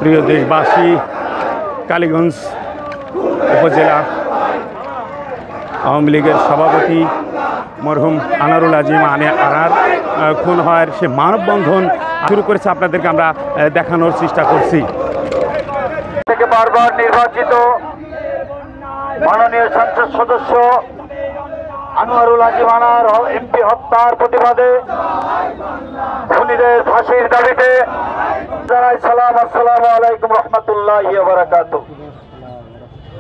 প্রিয় দেশবাসী, কালীগঞ্জ উপজেলা আওয়ামী লীগের সভাপতি মরহুম আনারুল আজিম আনার খুন হওয়ার সে মানববন্ধন শুরু করেছে। আপনাদেরকে আমরা দেখানোর চেষ্টা করছি। থেকে বারবার নির্বাচিত মাননীয় সংসদ সদস্য আনোয়ারুল আজিম আনার এমপি হত্যার প্রতিবাদে খুনিদের ফাঁসির দাবিতে জানাই সালাম। আসসালামু আলাইকুম রহমতুল্লাহি ওয়া বারাকাতুহু।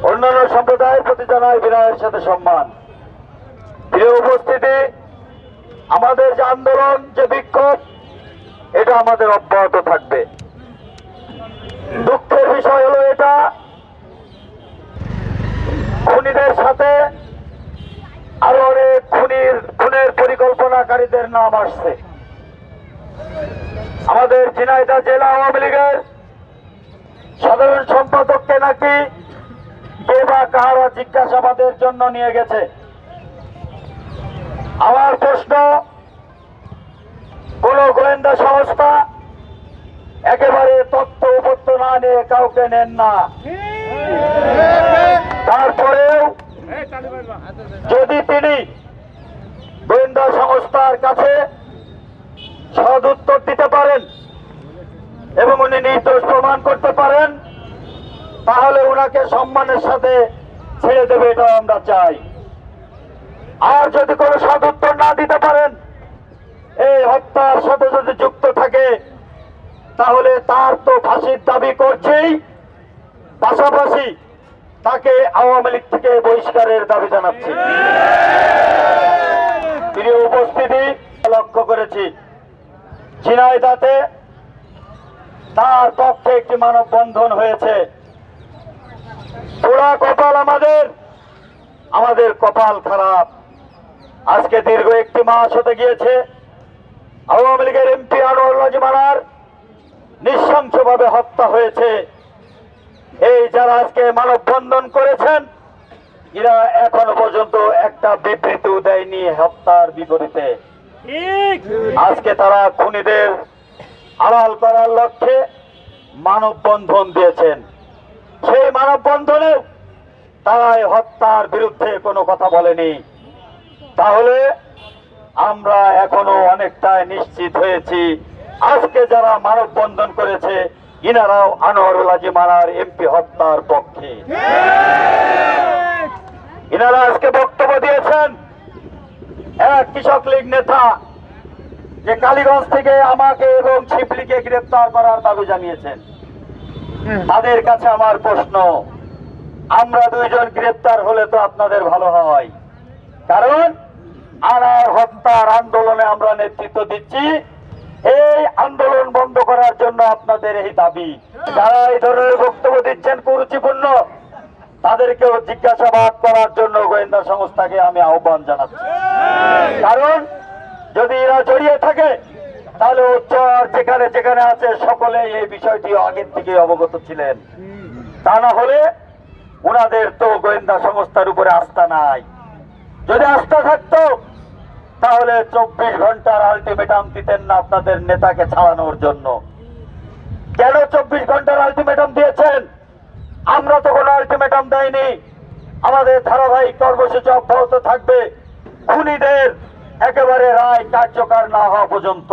অন্যান্য সম্প্রদায়ের প্রতি জানাই বিনয়ের সাথে সম্মান। প্রিয় উপস্থিতি, আমাদের যে আন্দোলন, যে বিক্ষোভ, এটা আমাদের অব্যাহত থাকবে। দুঃখের বিষয় হলো এটা, খুনিদের সাথে আরো অনেক খুনের পরিকল্পনাকারীদের নাম আসছে। আমাদের ঝিনাইদহ জেলা আওয়ামী লীগের সাধারণ সম্পাদককে নাকি কে বা কারা জিজ্ঞাসাবাদের জন্য নিয়ে গেছে। আমার প্রশ্ন, কোন গোয়েন্দা সংস্থা একেবারে তথ্য উপত্য না নিয়ে কাউকে নেন না। তারপরেও যদি তিনি গোয়েন্দা সংস্থার কাছে সদ উত্তর দিতে পারেন এবং উনি নির্দোষ প্রমাণ করতে পারেন, তাহলে ওনাকে সম্মানের সাথে ছেড়ে দেবে, এটাও আমরা চাই। আর যদি কোনো সদ উত্তর না দিতে পারেন, এই হত্যার সাথে যদি যুক্ত থাকে, তাহলে তার তো ফাঁসির দাবি করছেই, পাশাপাশি তাকে আওয়ামী লীগ থেকে বহিষ্কারের দাবি জানাচ্ছি। প্রিয় উপস্থিতি, লক্ষ্য করেছি ঝিনাইদহে তার পক্ষে একটি মানববন্ধন হয়েছে। পোড়া কপাল আমাদের কপাল খারাপ। আজকে দীর্ঘ একটি মাস হতে গিয়েছে আওয়ামী লীগের এমপি আনোয়ারুল আজিম আনার নৃশংসভাবে হত্যা হয়েছে। এই যারা আজকে মানববন্ধন করেছেন, এরা এখনো পর্যন্ত একটা বিবৃতিও দেয়নি হত্যার বিপরীতে। আজকে তারা খুনিদের আড়াল করার লক্ষ্যে মানববন্ধন দিয়েছেন। সেই মানববন্ধনে তারা হত্যার বিরুদ্ধে কোনো কথা বলেনি। তাহলে আমরা এখনো অনেকটাই নিশ্চিত হয়েছি, আজকে যারা মানববন্ধন করেছে ইনারাও আনোয়ারুল আজিম আনার এমপি হত্যার পক্ষে। ইনারা আজকে বক্তব্য দিয়েছেন। এক কৃষক লীগ নেতা যে কালীগঞ্জ থেকে আমাকে এবং শিবলীকে গ্রেফতার করার দাবি জানিয়েছেন। তাদের কাছে আমার প্রশ্ন, আমরা দুইজন গ্রেফতার হলে তো আপনাদের ভালো হয়, কারণ আনার হত্যার আন্দোলনে আমরা নেতৃত্ব দিচ্ছি। এই আন্দোলন বন্ধ করার জন্য আপনাদের এই দাবি। যারা এই ধরনের বক্তব্য দিচ্ছেন কুরুচিপূর্ণ, তাদেরকেও জিজ্ঞাসাবাদ করার জন্য গোয়েন্দা সংস্থাকে আমি আহ্বান জানাচ্ছি। কারণ যদি এরা জড়িয়ে থাকে, তাহলে উচ্চর যেখানে যেখানে আছে সকলে এই বিষয়টি আগের থেকে অবগত ছিলেন। তা না হলে ওনাদের তো গোয়েন্দা সংস্থার উপরে আস্থা নাই। যদি আস্থা থাকতো, তাহলে 24 ঘন্টার আলটিমেটাম দিতেন না আপনাদের নেতাকে ছাড়ানোর জন্য। কেন 24 ঘন্টার আলটিমেটাম দিয়েছেন? আমরা তো কোনো আলটিমেটাম দেয়নি। আমাদের ধারাবাহিক কর্মসূচি অব্যাহত থাকবে খুনিদের একেবারে রায় কার্যকর না হওয়া পর্যন্ত।